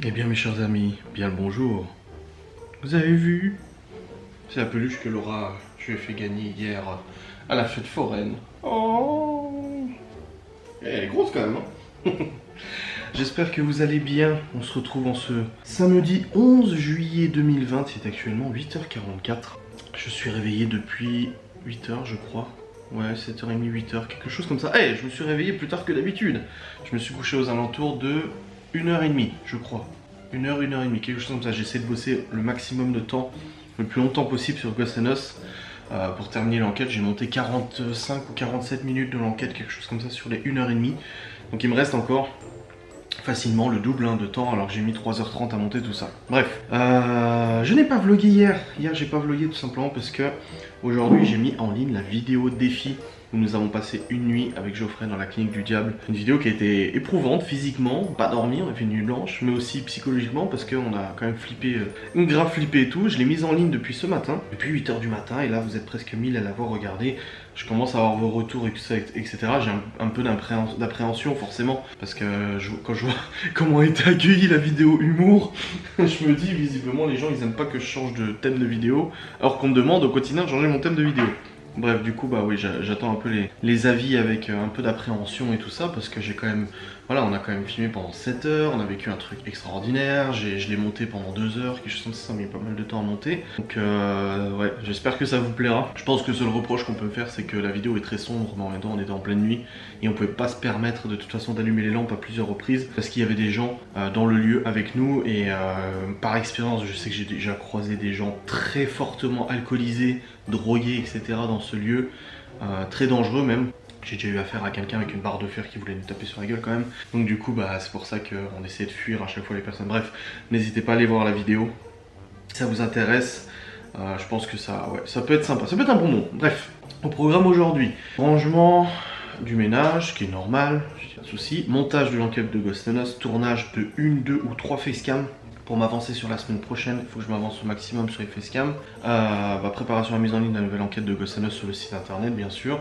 Eh bien mes chers amis, bien le bonjour. Vous avez vu? C'est la peluche que Laura je lui ai fait gagner hier à la fête foraine. Oh, elle est grosse quand même, hein. J'espère que vous allez bien. On se retrouve en ce samedi 11 juillet 2020. C'est actuellement 8h44. Je suis réveillé depuis 8h je crois. Ouais, 7h30, 8h, quelque chose comme ça. Eh, je me suis réveillé plus tard que d'habitude. Je me suis couché aux alentours de 1h30, je crois. 1h, 1h30, quelque chose comme ça. J'essaie de bosser le maximum de temps, le plus longtemps possible sur Ghost and Us. Pour terminer l'enquête, j'ai monté 45 ou 47 minutes de l'enquête, quelque chose comme ça, sur les 1h30. Donc il me reste encore facilement le double de temps, alors que j'ai mis 3h30 à monter tout ça. Bref, je n'ai pas vlogué hier. Hier, j'ai pas vlogué tout simplement parce que aujourd'hui, j'ai mis en ligne la vidéo défi où nous avons passé une nuit avec Geoffrey dans la clinique du diable. Une vidéo qui a été éprouvante physiquement, pas dormi, on a fait une nuit blanche, mais aussi psychologiquement parce qu'on a quand même flippé, grave flippé et tout. Je l'ai mise en ligne depuis ce matin, depuis 8h du matin, et là vous êtes presque 1000 à l'avoir regardé. Je commence à avoir vos retours, etc. J'ai un peu d'appréhension forcément, parce que quand je vois comment a été accueillie la vidéo humour, je me dis visiblement les gens ils aiment pas que je change de thème de vidéo, alors qu'on me demande au quotidien de changer mon thème de vidéo. Bref, du coup, bah oui, j'attends un peu les avis avec un peu d'appréhension et tout ça, parce que j'ai quand même, voilà, on a quand même filmé pendant 7 heures, on a vécu un truc extraordinaire, je l'ai monté pendant 2 heures, quelque chose comme ça m'a mis pas mal de temps à monter. Donc, ouais, j'espère que ça vous plaira. Je pense que le seul reproche qu'on peut me faire, c'est que la vidéo est très sombre, mais en même temps, on était en pleine nuit, et on pouvait pas se permettre de toute façon d'allumer les lampes à plusieurs reprises, parce qu'il y avait des gens dans le lieu avec nous, et par expérience, je sais que j'ai déjà croisé des gens très fortement alcoolisés, drogués, etc. dans ce lieu, très dangereux même. J'ai déjà eu affaire à quelqu'un avec une barre de fer qui voulait nous taper sur la gueule quand même. Donc du coup, bah, c'est pour ça qu'on essaie de fuir à chaque fois les personnes. Bref, n'hésitez pas à aller voir la vidéo. Si ça vous intéresse, je pense que ça, ouais, ça peut être sympa. Ça peut être un bon moment. Bref, au programme aujourd'hui, rangement du ménage, qui est normal, j'ai pas de soucis. Montage de l'enquête de Ghost and Us, tournage de 1, 2 ou 3 facecam. Pour m'avancer sur la semaine prochaine, il faut que je m'avance au maximum sur les facecam. Préparation à la mise en ligne de la nouvelle enquête de Ghost and Us sur le site internet, bien sûr.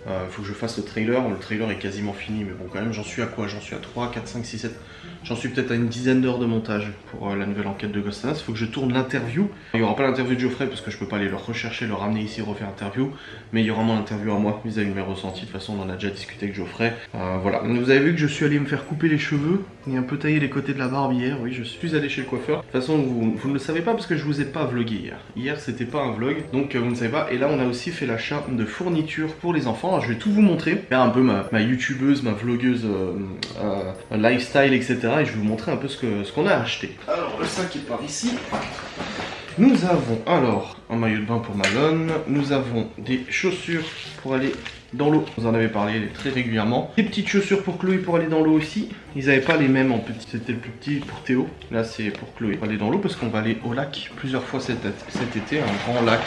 Il faut que je fasse le trailer. Le trailer est quasiment fini, mais bon, quand même, j'en suis à quoi? J'en suis à 3, 4, 5, 6, 7. J'en suis peut-être à une dizaine d'heures de montage pour la nouvelle enquête de Ghost and Us. Il faut que je tourne l'interview. Il n'y aura pas l'interview de Geoffrey parce que je peux pas aller le rechercher, le ramener ici, refaire l'interview. Mais il y aura mon interview à moi vis-à-vis de mes ressentis. De toute façon, on en a déjà discuté avec Geoffrey. Voilà. Vous avez vu que je suis allé me faire couper les cheveux et un peu tailler les côtés de la barbe hier. Oui, je suis allé chez le coiffeur. De toute façon, vous ne le savez pas parce que je vous ai pas vlogué hier. Hier, c'était pas un vlog, donc vous ne savez pas. Et là, on a aussi fait l'achat de fournitures pour les enfants. Alors, je vais tout vous montrer. Faire un peu ma youtubeuse, ma vlogueuse lifestyle, etc. Et je vais vous montrer un peu ce qu'on a acheté. Alors, le sac est par ici. Nous avons alors un maillot de bain pour Malone. Nous avons des chaussures pour aller dans l'eau. Vous en avez parlé très régulièrement. Des petites chaussures pour Chloé pour aller dans l'eau aussi. Ils n'avaient pas les mêmes en petit. C'était le plus petit pour Théo. Là, c'est pour Chloé. Pour aller dans l'eau parce qu'on va aller au lac plusieurs fois cet été. Un grand lac.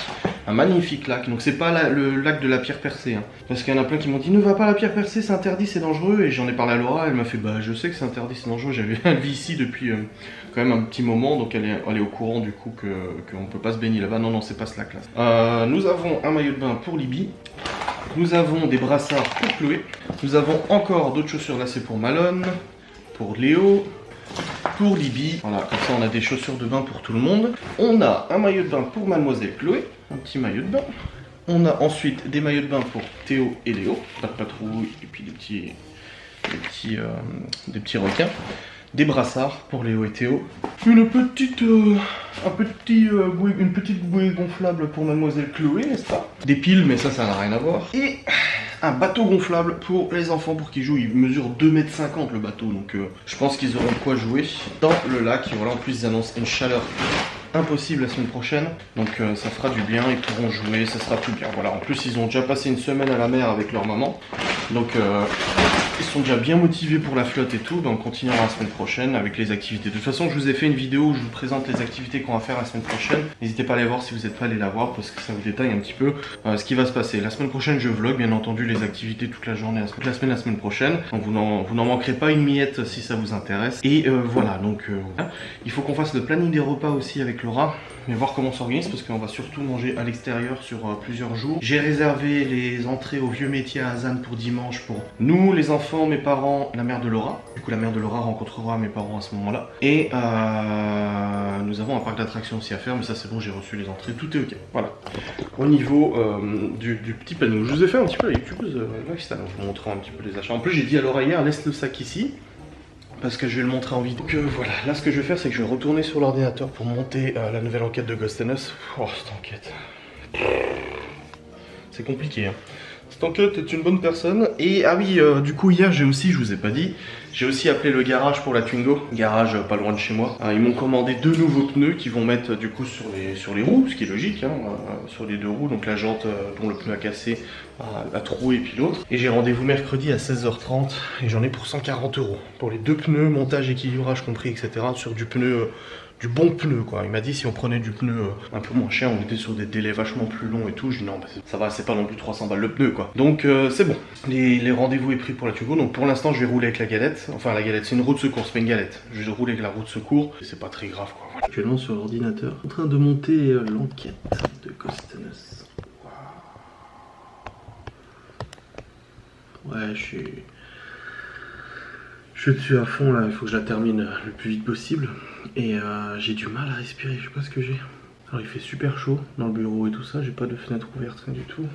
Un magnifique lac. Donc, c'est pas le lac de la pierre percée. Hein. Parce qu'il y en a plein qui m'ont dit ne va pas à la pierre percée, c'est interdit, c'est dangereux. Et j'en ai parlé à Laura. Elle m'a fait bah, je sais que c'est interdit, c'est dangereux. Elle vit ici depuis quand même un petit moment. Donc, elle est au courant du coup qu'on ne peut pas se baigner là-bas. Non, c'est pas ce lac-là. Nous avons un maillot de bain pour Libby. Nous avons des brassards pour Chloé. Nous avons encore d'autres chaussures. Là, c'est pour Malone, pour Léo, pour Libby. Voilà, comme ça, on a des chaussures de bain pour tout le monde. On a un maillot de bain pour Mademoiselle Chloé. Un petit maillot de bain. On a ensuite des maillots de bain pour Théo et Léo. Pas de patrouille et puis des petits requins. Des brassards pour Léo et Théo. Une petite bouée gonflable pour Mademoiselle Chloé, n'est-ce pas? Des piles, mais ça n'a rien à voir. Et un bateau gonflable pour les enfants pour qu'ils jouent. Il mesure 2,50 m le bateau, donc je pense qu'ils auront de quoi jouer dans le lac. Et voilà, en plus ils annoncent une chaleur impossible la semaine prochaine, donc ça fera du bien, ils pourront jouer, ça sera tout bien. Voilà, en plus ils ont déjà passé une semaine à la mer avec leur maman, donc ils sont déjà bien motivés pour la flotte et tout. Donc on continuera la semaine prochaine avec les activités. De toute façon, je vous ai fait une vidéo où je vous présente les activités qu'on va faire la semaine prochaine. N'hésitez pas à aller voir si vous n'êtes pas allé la voir parce que ça vous détaille un petit peu ce qui va se passer. La semaine prochaine, je vlog bien entendu les activités toute la journée, toute la semaine prochaine. Donc vous n'en manquerez pas une miette si ça vous intéresse. Et voilà, donc voilà. Il faut qu'on fasse le planning des repas aussi avec Laura. Mais voir comment on s'organise parce qu'on va surtout manger à l'extérieur sur plusieurs jours. J'ai réservé les entrées au vieux métier à Azan pour dimanche pour nous, les enfants enfants, mes parents, la mère de Laura. Du coup la mère de Laura rencontrera mes parents à ce moment-là. Et nous avons un parc d'attractions aussi à faire, mais ça c'est bon, j'ai reçu les entrées, tout est ok. Voilà. Au niveau du petit panneau, je vous ai fait un petit peu la YouTubeuse lifestyle, je vous montrer un petit peu les achats. En plus j'ai dit à Laura hier, laisse le sac ici. Parce que je vais le montrer en vidéo. Donc voilà, là ce que je vais faire c'est que je vais retourner sur l'ordinateur pour monter la nouvelle enquête de Ghost and Us. Oh cette enquête. C'est compliqué hein. Cette enquête est une bonne personne. Et ah oui, du coup hier j'ai aussi, je vous ai pas dit, j'ai aussi appelé le garage pour la Twingo. Garage pas loin de chez moi. Ils m'ont commandé 2 nouveaux pneus qui vont mettre du coup sur les roues, ce qui est logique, hein, sur les 2 roues. Donc la jante dont le pneu a cassé, la trouée et puis l'autre. Et j'ai rendez-vous mercredi à 16h30 et j'en ai pour 140 €. Pour les 2 pneus, montage, équilibrage compris, etc. Sur du pneu... du bon pneu quoi. Il m'a dit si on prenait du pneu un peu moins cher, on était sur des délais vachement plus longs et tout. Je dis non, bah, ça va, c'est pas non plus 300 balles le pneu quoi. Donc c'est bon. Les rendez-vous est pris pour la Twingo. Donc pour l'instant je vais rouler avec la galette. Enfin la galette c'est une roue de secours, c'est pas une galette. Je vais rouler avec la roue de secours. C'est pas très grave quoi. Actuellement sur l'ordinateur, en train de monter l'enquête de Ghost and Us. Ouais, je suis dessus à fond là, il faut que je la termine le plus vite possible. Et j'ai du mal à respirer, je sais pas ce que j'ai. Alors il fait super chaud dans le bureau et tout ça, j'ai pas de fenêtre ouverte, rien du tout.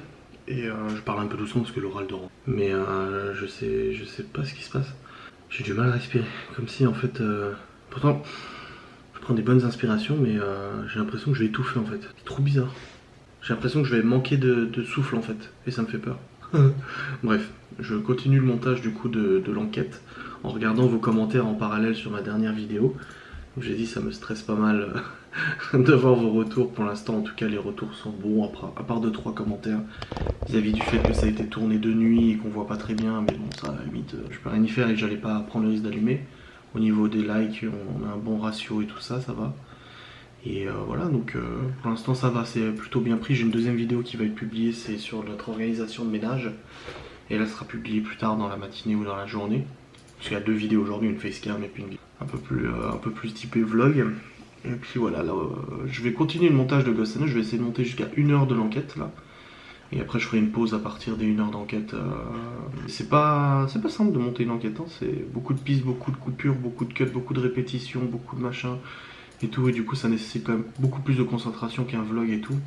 Et je parle un peu doucement parce que Laura le dort. Mais je sais pas ce qui se passe. J'ai du mal à respirer, comme si en fait... pourtant, je prends des bonnes inspirations, mais j'ai l'impression que je vais étouffer en fait. C'est trop bizarre. J'ai l'impression que je vais manquer de souffle en fait, et ça me fait peur. Bref, je continue le montage du coup de l'enquête en regardant vos commentaires en parallèle sur ma dernière vidéo. J'ai dit ça me stresse pas mal d'avoir vos retours. Pour l'instant en tout cas les retours sont bons, à part 2-3 commentaires vis-à-vis du fait que ça a été tourné de nuit et qu'on voit pas très bien. Mais bon ça à la limite je peux rien y faire et que j'allais pas prendre le risque d'allumer. Au niveau des likes on a un bon ratio et tout ça, ça va. Et voilà, donc pour l'instant ça va, c'est plutôt bien pris. J'ai une deuxième vidéo qui va être publiée, c'est sur notre organisation de ménage. Et elle sera publiée plus tard dans la matinée ou dans la journée. Parce qu'il y a 2 vidéos aujourd'hui, une facecam et puis une vidéo un peu plus typée vlog. Et puis voilà, là je vais continuer le montage de Ghost and Us, je vais essayer de monter jusqu'à 1 heure de l'enquête là. Et après je ferai une pause à partir des 1 heure d'enquête. C'est pas simple de monter une enquête, hein. C'est beaucoup de pistes, beaucoup de coupures, beaucoup de cuts, beaucoup de répétitions, beaucoup de machins. Et tout, et du coup ça nécessite quand même beaucoup plus de concentration qu'un vlog et tout.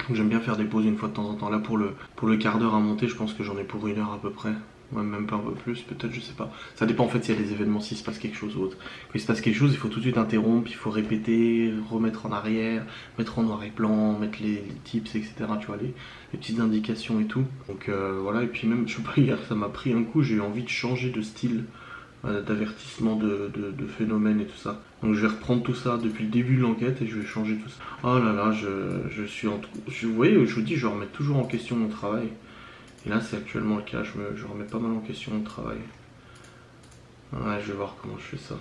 Donc j'aime bien faire des pauses une fois de temps en temps. Là pour le quart d'heure à monter, je pense que j'en ai pour 1 heure à peu près. Ouais, même pas un peu plus, peut-être, je sais pas. Ça dépend en fait s'il y a des événements, s'il se passe quelque chose ou autre. Quand il se passe quelque chose, il faut tout de suite interrompre, il faut répéter, remettre en arrière, mettre en noir et blanc, mettre les tips, etc. Tu vois, les petites indications et tout. Donc voilà, et puis même, je sais pas, hier ça m'a pris un coup, j'ai eu envie de changer de style. D'avertissement de phénomènes et tout ça. Donc je vais reprendre tout ça depuis le début de l'enquête et je vais changer tout ça. Oh là là, je suis en... Vous voyez, je vous dis, je remets toujours en question mon travail. Et là c'est actuellement le cas, je remets pas mal en question mon travail. Ouais, je vais voir comment je fais ça.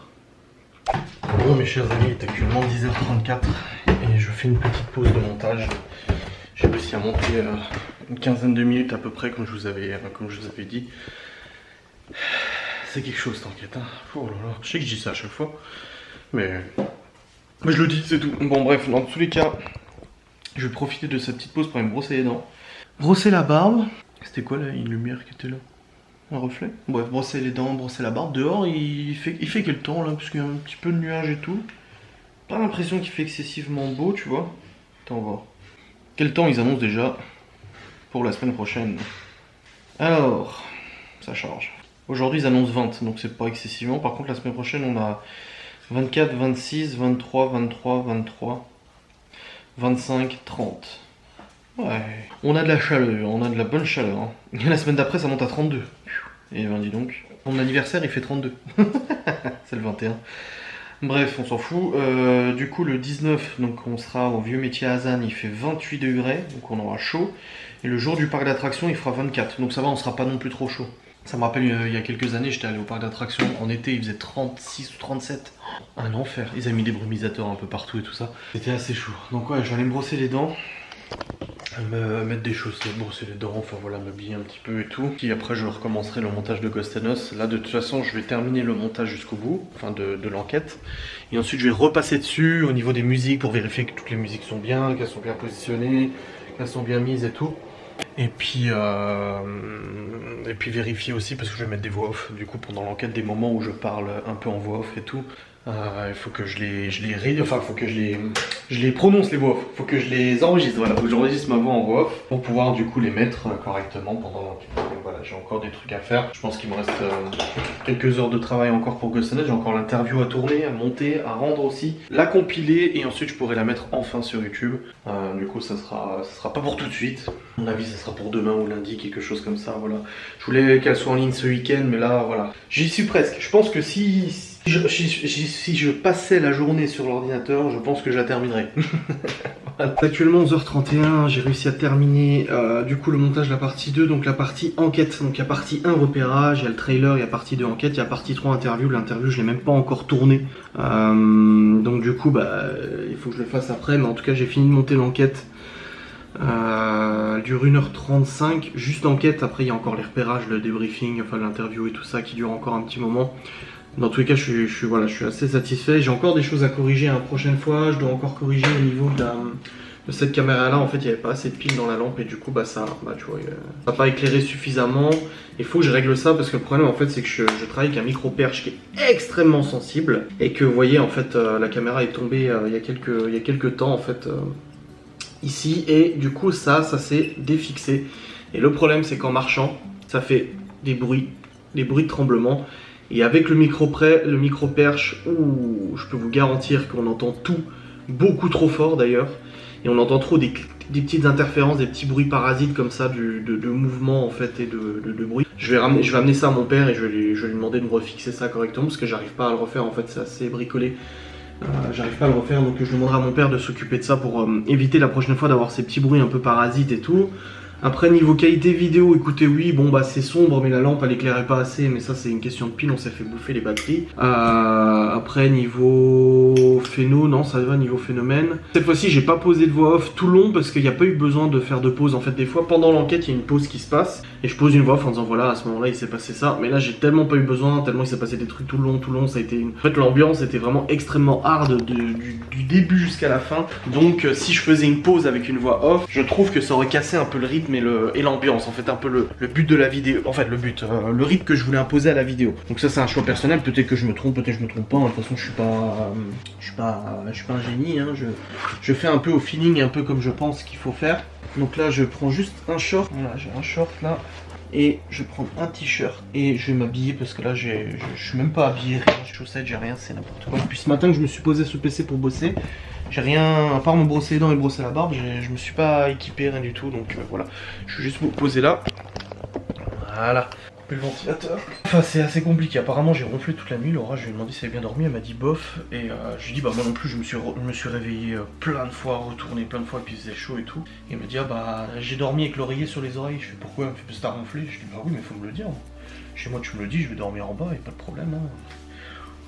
Bon mes chers amis, il est actuellement 10h34 et je fais une petite pause de montage. J'ai réussi à monter une quinzaine de minutes à peu près comme je vous avais dit. C'est quelque chose t'inquiète hein. Oh là là, je sais que je dis ça à chaque fois. Mais je le dis, c'est tout. Bon bref, dans tous les cas, je vais profiter de cette petite pause pour aller me brosser les dents. Brosser la barbe. C'était quoi là, une lumière qui était là? Un reflet? Bref, brosser les dents, brosser la barbe. Dehors, il fait quel temps là? Parce qu'il y a un petit peu de nuages et tout. Pas l'impression qu'il fait excessivement beau, tu vois. Attends, on va voir. Quel temps ils annoncent déjà pour la semaine prochaine? Alors, ça charge. Aujourd'hui ils annoncent 20, donc c'est pas excessivement. Par contre la semaine prochaine on a 24, 26, 23, 23, 23, 25, 30. Ouais, on a de la chaleur, on a de la bonne chaleur. Hein. Et la semaine d'après ça monte à 32. Et ben dis donc, mon anniversaire il fait 32. C'est le 21. Bref, on s'en fout. Du coup le 19, donc on sera au vieux métier à Azan, il fait 28 degrés, donc on aura chaud. Et le jour du parc d'attractions il fera 24, donc ça va, on sera pas non plus trop chaud. Ça me rappelle il y a quelques années, j'étais allé au parc d'attractions en été, il faisait 36 ou 37. Un enfer. Ils avaient mis des brumisateurs un peu partout et tout ça. C'était assez chaud. Donc ouais, je vais aller me brosser les dents, me mettre des chaussettes, brosser les dents, enfin voilà, m'habiller un petit peu et tout. Puis après je recommencerai le montage de Ghost and Us. Là de toute façon je vais terminer le montage jusqu'au bout, enfin de l'enquête. Et ensuite je vais repasser dessus au niveau des musiques pour vérifier que toutes les musiques sont bien, qu'elles sont bien positionnées, qu'elles sont bien mises et tout. Et puis vérifier aussi parce que je vais mettre des voix off du coup pendant l'enquête, des moments où je parle un peu en voix off et tout. Il faut que je les prononce les voix off, faut que je les enregistre, voilà, faut que j'enregistre ma voix en voix off pour pouvoir du coup les mettre correctement pendant l'enquête. Donc voilà, j'ai encore des trucs à faire, je pense qu'il me reste quelques heures de travail encore pour Ghost and Net, j'ai encore l'interview à tourner, à monter, à rendre aussi, la compiler et ensuite je pourrai la mettre enfin sur YouTube. Du coup ça sera pas pour tout de suite, à mon avis ça sera pour demain ou lundi, quelque chose comme ça, voilà. Je voulais qu'elle soit en ligne ce week-end mais là voilà, j'y suis presque, je pense que si je passais la journée sur l'ordinateur, je pense que je la terminerais. Voilà. Actuellement 11h31, j'ai réussi à terminer du coup le montage de la partie 2, donc la partie enquête. Donc il y a partie 1 repérage, il y a le trailer, il y a partie 2 enquête, il y a partie 3 interview. L'interview je l'ai même pas encore tournée. Donc du coup il faut que je le fasse après, mais en tout cas j'ai fini de monter l'enquête. Elle dure 1h35, juste l'enquête, après il y a encore les repérages, le débriefing, enfin l'interview et tout ça qui dure encore un petit moment. Dans tous les cas, je suis assez satisfait. J'ai encore des choses à corriger la prochaine fois. Je dois encore corriger au niveau de cette caméra-là. En fait, il n'y avait pas assez de piles dans la lampe et du coup, ça n'a pas éclairé suffisamment. Il faut que je règle ça parce que le problème, en fait, c'est que je travaille avec un micro-perche qui est extrêmement sensible et que, vous voyez, en fait, la caméra est tombée il y a quelques temps, en fait, ici et du coup, ça s'est défixé. Et le problème, c'est qu'en marchant, ça fait des bruits de tremblement. Et avec le micro-perche, je peux vous garantir qu'on entend tout beaucoup trop fort d'ailleurs. Et on entend trop des petites interférences, des petits bruits parasites comme ça, de mouvement en fait et de bruit. Je vais amener ça à mon père et je vais lui demander de me refixer ça correctement parce que j'arrive pas à le refaire, en fait c'est assez bricolé. J'arrive pas à le refaire, donc je demanderai à mon père de s'occuper de ça pour éviter la prochaine fois d'avoir ces petits bruits un peu parasites et tout. Après niveau qualité vidéo, écoutez oui, c'est sombre mais la lampe elle éclairait pas assez, mais ça c'est une question de pile, on s'est fait bouffer les batteries. Après niveau phéno, non ça va niveau phénomène. Cette fois-ci j'ai pas posé de voix off tout le long parce qu'il n'y a pas eu besoin de faire de pause. En fait des fois pendant l'enquête il y a une pause qui se passe et je pose une voix off en disant voilà à ce moment là il s'est passé ça. Mais là j'ai tellement pas eu besoin, tellement il s'est passé des trucs tout le long, ça a été En fait l'ambiance était vraiment extrêmement hard du début jusqu'à la fin. Donc si je faisais une pause avec une voix off, je trouve que ça aurait cassé un peu le rythme et l'ambiance, en fait un peu le but de la vidéo, en fait le rythme que je voulais imposer à la vidéo. Donc ça c'est un choix personnel, peut-être que je me trompe, peut-être que je me trompe pas, de toute façon je suis pas un génie, hein. Je fais un peu au feeling, un peu comme je pense qu'il faut faire. Donc là je prends juste un short, voilà j'ai un short là, et je prends un t-shirt et je vais m'habiller parce que là je suis même pas habillé, rien, j'ai chaussettes, j'ai rien, c'est n'importe quoi. Depuis ce matin que je me suis posé sur le PC pour bosser, j'ai rien, à part me brosser les dents et brosser la barbe, je me suis pas équipé, rien du tout, donc voilà. Je vais juste me poser là. Voilà. Le ventilateur. Enfin c'est assez compliqué, apparemment j'ai ronflé toute la nuit, Laura je lui ai demandé si elle avait bien dormi, elle m'a dit bof, et je lui ai dit moi non plus je me suis réveillé plein de fois, retourné plein de fois, et puis il faisait chaud et tout. Et elle m'a dit j'ai dormi avec l'oreiller sur les oreilles, je fais pourquoi, elle me fait parce que t'as ronflé, je dis bah oui mais faut me le dire. Chez moi tu me le dis, je vais dormir en bas et pas de problème hein.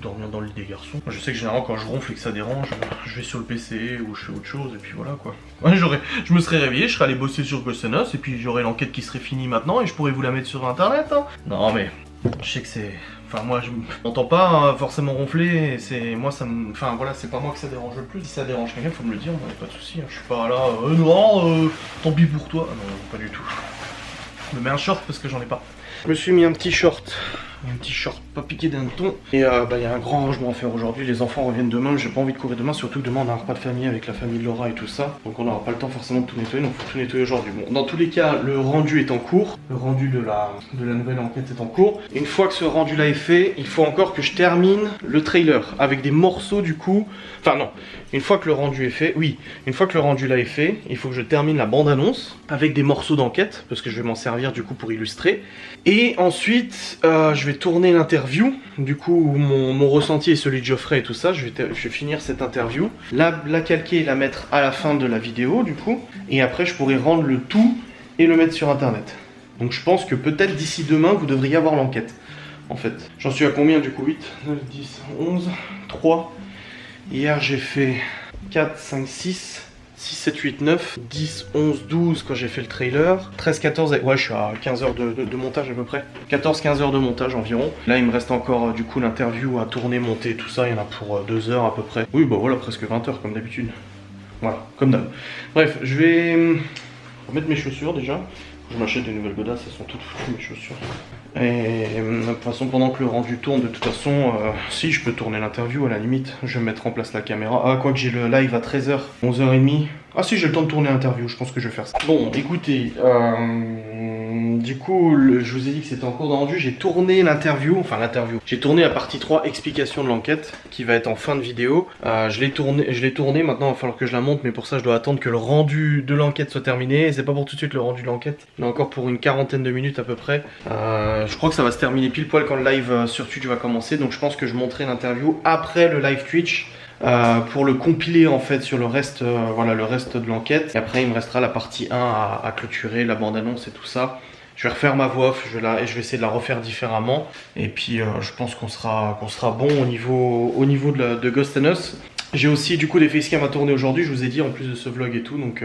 Dormir dans le lit des garçons. Moi, je sais que généralement quand je ronfle et que ça dérange, je vais sur le PC ou je fais autre chose et puis voilà quoi. Ouais, je me serais réveillé, je serais allé bosser sur Ghost and Net et puis j'aurais l'enquête qui serait finie maintenant et je pourrais vous la mettre sur internet hein. Non mais je sais que c'est... Enfin moi je m'entends pas forcément ronfler, c'est moi ça me... Enfin voilà, c'est pas moi que ça dérange le plus. Si ça dérange quelqu'un, faut me le dire, pas de soucis. Je suis pas là, non, tant pis pour toi. Non, pas du tout. Je me mets un short parce que j'en ai pas. Je me suis mis un petit short pas piqué d'un ton. Et il y a un grand rangement à faire aujourd'hui. Les enfants reviennent demain, j'ai pas envie de courir demain, surtout que demain on a un repas de famille avec la famille de Laura et tout ça. Donc on n'aura pas le temps forcément de tout nettoyer, donc faut tout nettoyer aujourd'hui. Bon, dans tous les cas, le rendu est en cours. Le rendu de la nouvelle enquête est en cours. Et une fois que ce rendu là est fait, il faut encore que je termine le trailer avec des morceaux du coup. Enfin non, une fois que le rendu est fait, une fois que le rendu là est fait, il faut que je termine la bande-annonce avec des morceaux d'enquête, parce que je vais m'en servir du coup pour illustrer. Et ensuite, je vais tourner l'interview, du coup mon ressenti et celui de Geoffrey et tout ça, je vais finir cette interview, la calquer et la mettre à la fin de la vidéo du coup, et après je pourrai rendre le tout et le mettre sur internet. Donc je pense que peut-être d'ici demain vous devriez avoir l'enquête, en fait. J'en suis à combien du coup? 8, 9, 10, 11, 3, hier j'ai fait 4, 5, 6, 7, 8, 9, 10, 11, 12 quand j'ai fait le trailer, 13, 14, ouais je suis à 15 heures de montage à peu près, 14-15 heures de montage environ. Là il me reste encore du coup l'interview à tourner, monter, tout ça, il y en a pour 2 heures à peu près. Oui bah voilà, presque 20 heures comme d'habitude. Voilà, comme d'hab. Bref, je vais Faut mettre mes chaussures déjà. Je m'achète des nouvelles godasses, elles sont toutes foutues mes chaussures. Et de toute façon, pendant que le rendu tourne, de toute façon, si je peux tourner l'interview à la limite, je vais mettre en place la caméra. Ah, quoi que j'ai le live à 13h, 11h30. Ah si, j'ai le temps de tourner l'interview, je pense que je vais faire ça. Bon, écoutez, du coup, je vous ai dit que c'était en cours de rendu, j'ai tourné l'interview, j'ai tourné la partie 3, explication de l'enquête, qui va être en fin de vidéo. Je l'ai tourné, maintenant il va falloir que je la monte, mais pour ça je dois attendre que le rendu de l'enquête soit terminé. Et c'est pas pour tout de suite le rendu de l'enquête, mais encore pour une quarantaine de minutes à peu près. Je crois que ça va se terminer pile poil quand le live sur Twitch va commencer, donc je pense que je monterai l'interview après le live Twitch. Pour le compiler en fait sur le reste, voilà, le reste de l'enquête. Et après il me restera la partie 1 à clôturer, la bande-annonce et tout ça. Je vais refaire ma voix off, je vais essayer de la refaire différemment. Et puis je pense qu'on sera bon au niveau de Ghost and Us. J'ai aussi du coup des facecams à tourner aujourd'hui, je vous ai dit, en plus de ce vlog et tout. Donc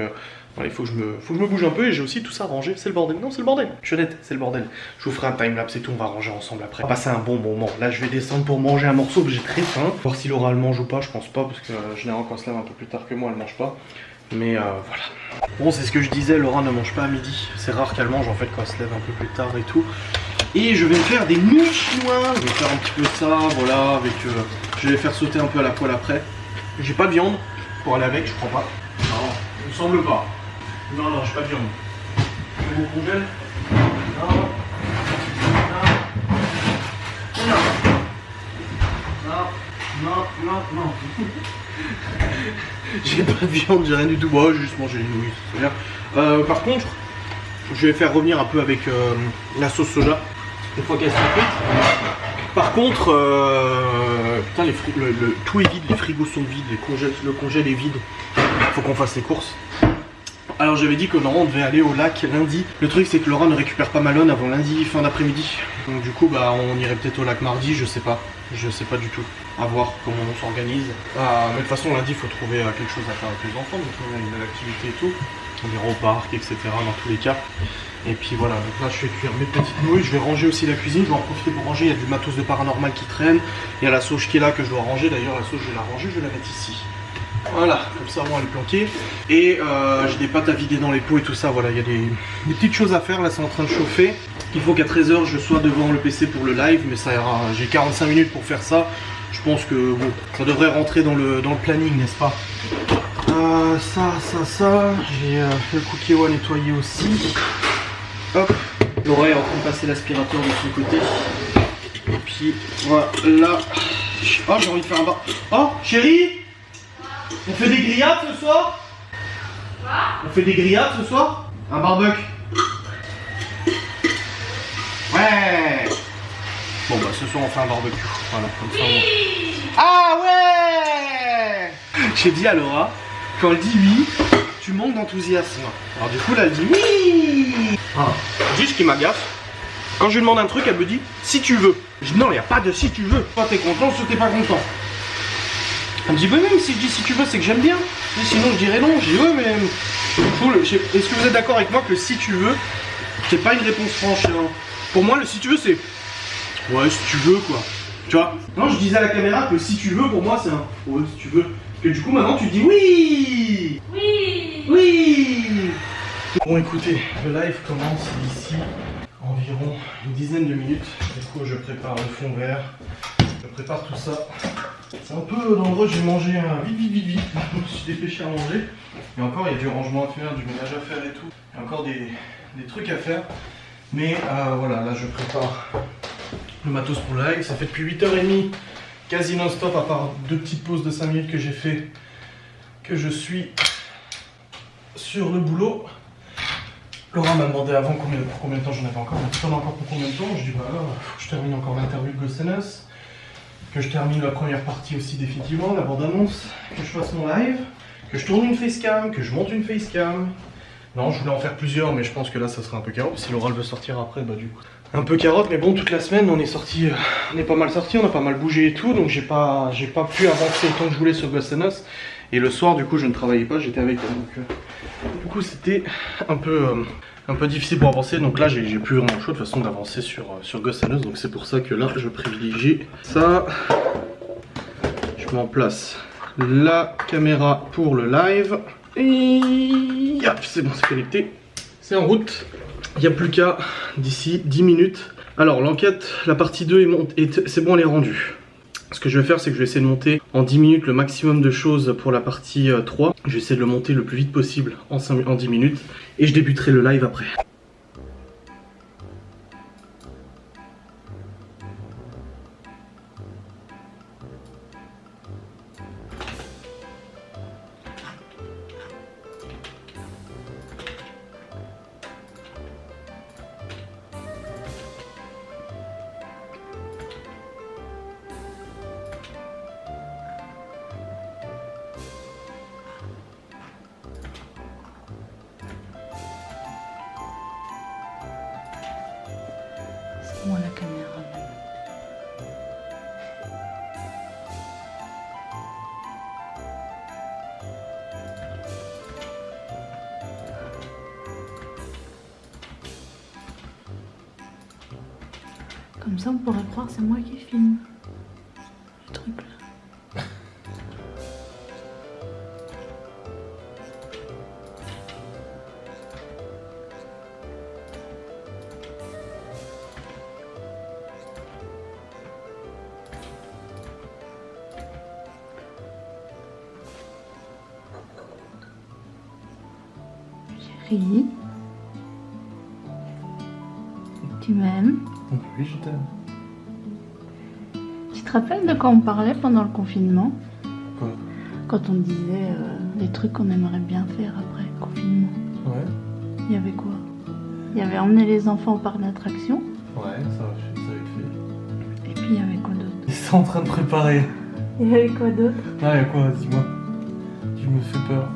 voilà, il faut que je me bouge un peu. Et j'ai aussi tout ça rangé, c'est le bordel. Non, c'est le bordel, je suis honnête, c'est le bordel. Je vous ferai un timelapse et tout, on va ranger ensemble après. On va passer un bon moment. Là je vais descendre pour manger un morceau, j'ai très faim. Voir si Laura elle mange ou pas, je pense pas, parce que généralement quand elle se lève un peu plus tard que moi, elle mange pas. Mais voilà. Bon, c'est ce que je disais, Laura ne mange pas à midi. C'est rare qu'elle mange en fait quand elle se lève un peu plus tard et tout. Et je vais me faire des nouilles chinoises. Je vais faire un petit peu de ça, voilà, avec... je vais les faire sauter un peu à la poêle après. J'ai pas de viande pour aller avec, je crois pas. Non, il me semble pas. Non, j'ai pas de viande. Je vais vous congèle. Non. Non. J'ai pas de viande, j'ai rien du tout. Bon, j'ai juste mangé les nouilles, c'est bien. Par contre, je vais faire revenir un peu avec la sauce soja, une fois qu'elle sera cuite. Par contre, putain, tout est vide, les frigos sont vides, le congèle est vide. Faut qu'on fasse les courses. Alors j'avais dit que normalement on devait aller au lac lundi. Le truc c'est que Laura ne récupère pas Malone avant lundi fin d'après-midi. Donc du coup bah on irait peut-être au lac mardi, je sais pas du tout. À voir comment on s'organise. Mais de toute façon lundi il faut trouver quelque chose à faire avec les enfants, donc on a une nouvelle activité et tout. On ira au parc, etc. dans tous les cas. Et puis voilà, donc là je vais cuire mes petites nouilles, je vais ranger aussi la cuisine, je vais en profiter pour ranger, il y a du matos de paranormal qui traîne. Il y a la sauge qui est là que je dois ranger, d'ailleurs la sauge je vais la ranger, je vais la mettre ici. Voilà, comme ça moi elle est planquée. Et j'ai des pâtes à vider dans les pots et tout ça, voilà, il y a des petites choses à faire, là c'est en train de chauffer. Il faut qu'à 13h je sois devant le PC pour le live, mais ça ira, j'ai 45 minutes pour faire ça. Je pense que bon, ça devrait rentrer dans le planning, n'est-ce pas? Ça, j'ai le cookie à nettoyer aussi. Hop, Laura est en train de passer l'aspirateur de son côté. Et puis voilà. Oh, j'ai envie de faire un bar. Oh, chérie, on fait des grillades ce soir? Quoi? On fait des grillades ce soir? Un barbecue? Ouais. Bon bah ce soir on fait un barbecue. Voilà, comme ça on... Ah ouais. J'ai dit à Laura, quand elle dit oui, tu manques d'enthousiasme. Alors du coup là elle dit oui. Dis ce qui m'agace. Quand je lui demande un truc, elle me dit si tu veux. Je dis non, il n'y a pas de si tu veux. Soit t'es content, soit t'es pas content. Elle me dit, bah même si je dis si tu veux, c'est que j'aime bien. Et sinon, je dirais non. Je dis, ouais, mais. Est-ce que vous êtes d'accord avec moi que le si tu veux, c'est pas une réponse franche hein. Pour moi, le si tu veux, c'est. Ouais, si tu veux, quoi. Tu vois? Non, je disais à la caméra que si tu veux, pour moi, c'est un. Ouais, si tu veux. Que du coup, maintenant, tu dis oui. Oui. Bon, écoutez, le live commence d'ici environ une dizaine de minutes. Du coup, je prépare le fond vert. Je prépare tout ça. C'est un peu dans le rush, j'ai mangé vite. Je me suis dépêché à manger. Et encore, il y a du rangement à faire, du ménage à faire et tout. Il y a encore des trucs à faire. Mais voilà, là je prépare le matos pour le live. Ça fait depuis 8h30, quasi non-stop, à part 2 petites pauses de 5 minutes que j'ai fait, que je suis sur le boulot. Laura m'a demandé avant pour combien de temps j'en avais encore. On a encore pour combien de temps? Je dis bah là, faut que je termine encore l'interview de Ghost and Us. Que je termine la première partie aussi définitivement, la bande-annonce, que je fasse mon live, que je tourne une facecam, que je monte une facecam. Non, je voulais en faire plusieurs, mais je pense que là ça sera un peu carotte. Si Laura veut sortir après, bah du coup. Un peu carotte, mais bon, toute la semaine on est sorti, on est pas mal sorti, on a pas mal bougé et tout, donc j'ai pas pu avancer autant que je voulais sur Ghost and Us. Et le soir, du coup, je ne travaillais pas, j'étais avec elle. Donc, du coup, c'était un peu difficile pour avancer. Donc là, j'ai plus vraiment le choix de toute façon d'avancer sur Ghost and Us. Donc c'est pour ça que là, je privilégie ça. Je mets en place la caméra pour le live. Et hop, c'est bon, c'est connecté. C'est en route. Il n'y a plus qu'à d'ici 10 minutes. Alors l'enquête, la partie 2 c'est bon, elle est rendue. Ce que je vais faire, c'est que je vais essayer de monter en 10 minutes le maximum de choses pour la partie 3. Je vais essayer de le monter le plus vite possible en 10 minutes. Et je débuterai le live après. Moi la caméra même. Comme ça on pourrait croire que c'est moi qui filme. Ce truc là. Chérie, tu m'aimes? Oui, je t'aime. Tu te rappelles de quoi on parlait pendant le confinement? Quoi? Quand on disait les trucs qu'on aimerait bien faire après le confinement. Ouais. Il y avait quoi? Il y avait emmener les enfants au parc d'attractions. Ouais, ça va être fait. Et puis il y avait quoi d'autre? Ils sont en train de préparer. Il y avait quoi d'autre? Ah, il y a quoi? Dis-moi. Tu me fais peur.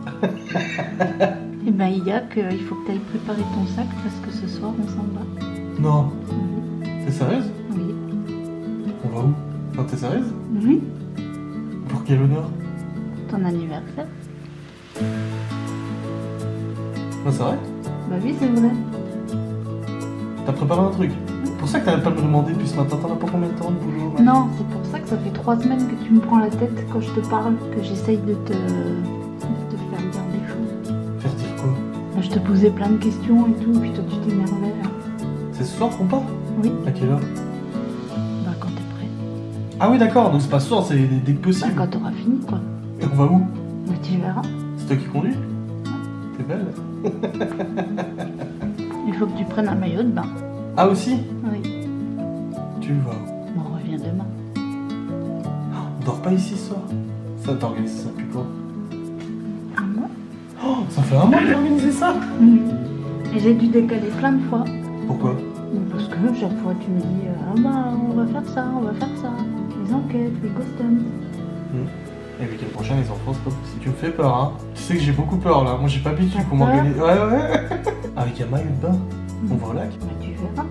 Eh ben il y a qu'il faut que tu ailles préparer ton sac parce que ce soir on s'en va. Non. Oui. T'es sérieuse? Oui. On va où? Non, t'es sérieuse? Oui. Pour quel honneur? Ton anniversaire? Non, c'est vrai? Bah oui c'est vrai. T'as préparé un truc? C'est pour ça que t'arrêtes pas de me demander depuis ce matin. T'en as pas combien de temps de boulot? Non, c'est pour ça que ça fait 3 semaines que tu me prends la tête quand je te parle, que j'essaye de te faire dire des choses. Faire dire quoi? Bah, je te posais plein de questions et tout, puis toi tu t'énervais. Là. C'est ce soir qu'on part? Oui. À quelle heure? Bah quand t'es prêt. Ah oui, d'accord, donc c'est pas ce soir, c'est dès que Bah possible. quand t'auras fini quoi. Et on va où? Bah tu verras. C'est toi qui conduis? T'es belle. Il faut que tu prennes un maillot de bain. Ah aussi? Oui. Tu vas où? On revient demain. On dort pas ici ce soir? Ça, t'as organisé ça depuis quand? Un mois. Oh, ça fait un mois que t'as organisé ça? Et j'ai dû décaler plein de fois. Pourquoi? Parce que chaque fois tu me dis ah bah on va faire ça, on va faire ça. Les enquêtes, les costumes. Et le week-end prochain, les enfants, c'est pas possible. Tu me fais peur, hein? Tu sais que j'ai beaucoup peur là. Moi, j'ai pas l'habitude qu'on T'as peur? m'organise. Ouais, ouais. Avec un maillot de bain. On va au lac. Bah tu verras.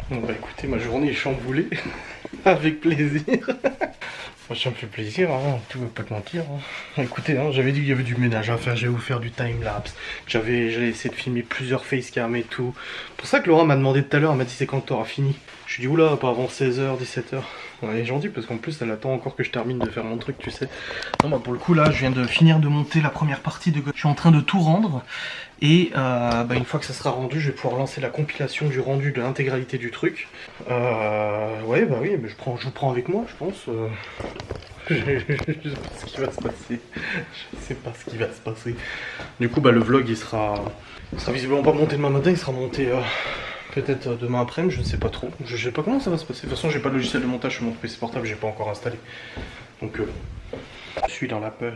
Bon, bah écoutez, ma journée est chamboulée. Avec plaisir. Moi, ça me fait plaisir, hein. Tu veux pas te mentir. Hein. Écoutez, hein, j'avais dit qu'il y avait du ménage à faire. J'allais vous faire du time-lapse. J'allais essayer de filmer plusieurs facecam et tout. C'est pour ça que Laura m'a demandé tout à l'heure. Elle m'a dit c'est quand que t'auras fini. Je lui ai dit oula, pas avant 16h, 17h. Elle est gentille parce qu'en plus elle attend encore que je termine de faire mon truc, tu sais. Non, bah pour le coup là, je viens de finir de monter la première partie de... Je suis en train de tout rendre. Et bah, une fois que ça sera rendu, je vais pouvoir lancer la compilation du rendu de l'intégralité du truc. Ouais, bah oui, mais je vous prends avec moi, je pense. Je sais pas ce qui va se passer. Je sais pas ce qui va se passer. Du coup, bah le vlog il sera visiblement pas monté demain matin, il sera monté peut-être demain après-midi, je ne sais pas trop. Je sais pas comment ça va se passer. De toute façon, j'ai pas de logiciel de montage sur mon PC portable, j'ai pas encore installé. Donc, je suis dans la peur.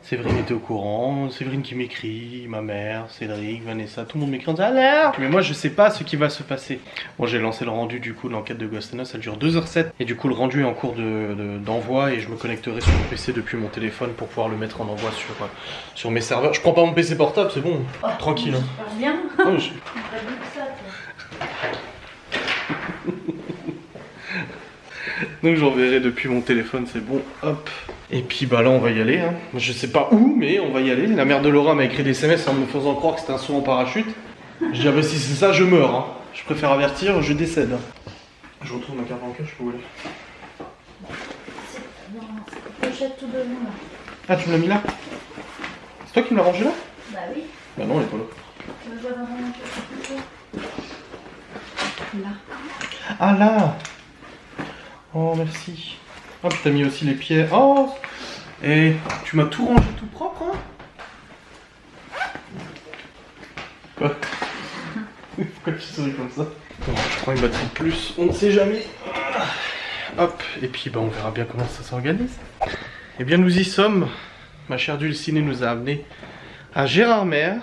Séverine était au courant, Séverine qui m'écrit, ma mère, Cédric, Vanessa, tout le monde m'écrit en disant alerte. Mais moi je sais pas ce qui va se passer. Bon, j'ai lancé le rendu du coup de l'enquête de Ghost and Us, ça dure 2h07 et du coup le rendu est en cours d'envoi et je me connecterai sur mon PC depuis mon téléphone pour pouvoir le mettre en envoi sur mes serveurs. Je prends pas mon PC portable, c'est bon, tranquille. Hein. Bien. Oh, donc j'enverrai depuis mon téléphone, c'est bon, hop. Et puis bah là on va y aller, hein. Je sais pas où, mais on va y aller. La mère de Laura m'a écrit des SMS en me faisant croire que c'était un saut en parachute. Je dis ah bah si c'est ça, je meurs, hein. Je préfère avertir, je décède. Je retrouve ma carte bancaire, je peux où aller. Non, pochette tout devant là. Ah tu me l'as mis là? toi qui me l'as rangé là? Bah oui. Bah non, elle est pas là. Tu veux voir là. Ah là! Oh merci. Oh puis t'as mis aussi les pieds. Oh! Et tu m'as tout rangé tout propre hein? Quoi? Pourquoi tu souris comme ça? Bon, je prends une batterie de plus, on ne sait jamais. Hop, et puis bah, on verra bien comment ça s'organise. Eh bien nous y sommes. Ma chère Dulcinée nous a amenés à Gérardmer.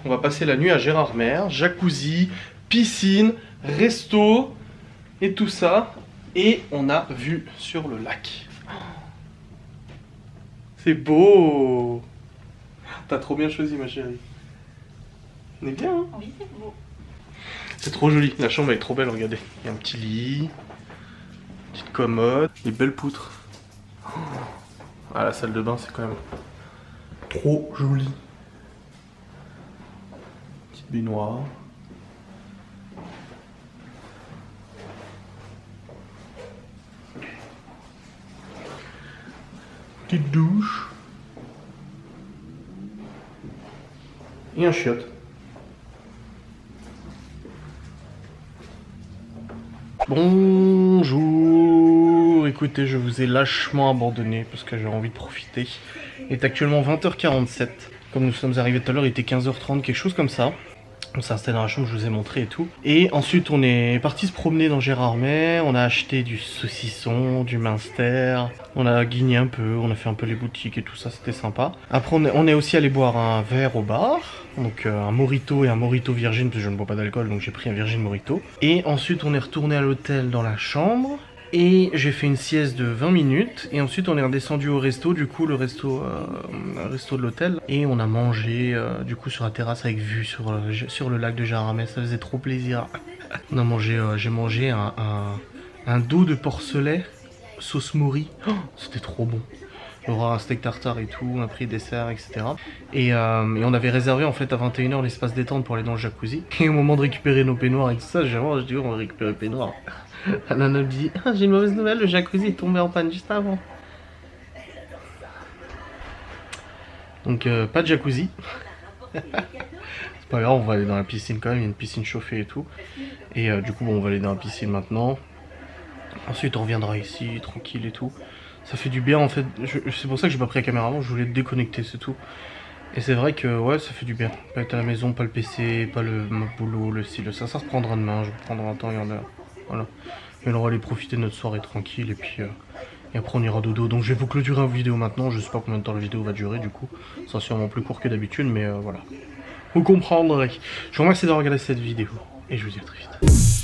On va passer la nuit à Gérardmer. Jacuzzi, piscine, resto et tout ça. Et on a vue sur le lac. C'est beau! T'as trop bien choisi ma chérie. On est bien hein? Oui, c'est beau. C'est trop joli, la chambre elle est trop belle, regardez. Il y a un petit lit, petite commode, des belles poutres. Ah, la salle de bain c'est quand même trop joli. Petite baignoire. Petite douche. Et un chiotte. Bonjour, écoutez, je vous ai lâchement abandonné parce que j'ai envie de profiter. Il est actuellement 20h47. Comme nous sommes arrivés tout à l'heure, il était 15h30, quelque chose comme ça. On s'est installé dans la chambre, je vous ai montré et tout. Et ensuite, on est parti se promener dans Gérardmer. On a acheté du saucisson, du minster. On a guigné un peu, on a fait un peu les boutiques et tout ça, c'était sympa. Après, on est aussi allé boire un verre au bar. Donc un mojito et un mojito virgin, parce que je ne bois pas d'alcool, donc j'ai pris un virgin mojito. Et ensuite, on est retourné à l'hôtel dans la chambre. Et j'ai fait une sieste de 20 minutes. Et ensuite, on est redescendu au resto, du coup, le resto de l'hôtel. Et on a mangé, du coup, sur la terrasse avec vue sur le lac de Gérardmer. Ça faisait trop plaisir. On a mangé, j'ai mangé un dos de porcelet, sauce mori. Oh, c'était trop bon. Laura, un steak tartare et tout, on a pris dessert, etc. Et on avait réservé en fait à 21h l'espace détente pour aller dans le jacuzzi. Et au moment de récupérer nos peignoirs et tout ça, je dis on va récupérer le peignoir. La nana me dit ah, j'ai une mauvaise nouvelle, le jacuzzi est tombé en panne juste avant. Donc pas de jacuzzi. C'est pas grave, on va aller dans la piscine quand même, il y a une piscine chauffée et tout. Et du coup bon, on va aller dans la piscine maintenant. Ensuite on reviendra ici, tranquille et tout. Ça fait du bien en fait, c'est pour ça que j'ai pas pris la caméra avant, je voulais déconnecter, c'est tout. Et c'est vrai que ouais, ça fait du bien. Pas être à la maison, pas le PC, pas le boulot, le style, ça se reprendra demain, je prendrai un temps et en heure. Voilà. Et on va aller profiter de notre soirée tranquille et puis et après on ira dodo. Donc je vais vous clôturer la vidéo maintenant, je sais pas combien de temps la vidéo va durer du coup. Ça sera sûrement plus court que d'habitude mais voilà. Vous comprendrez. Je vous remercie d'avoir regardé cette vidéo et je vous dis à très vite.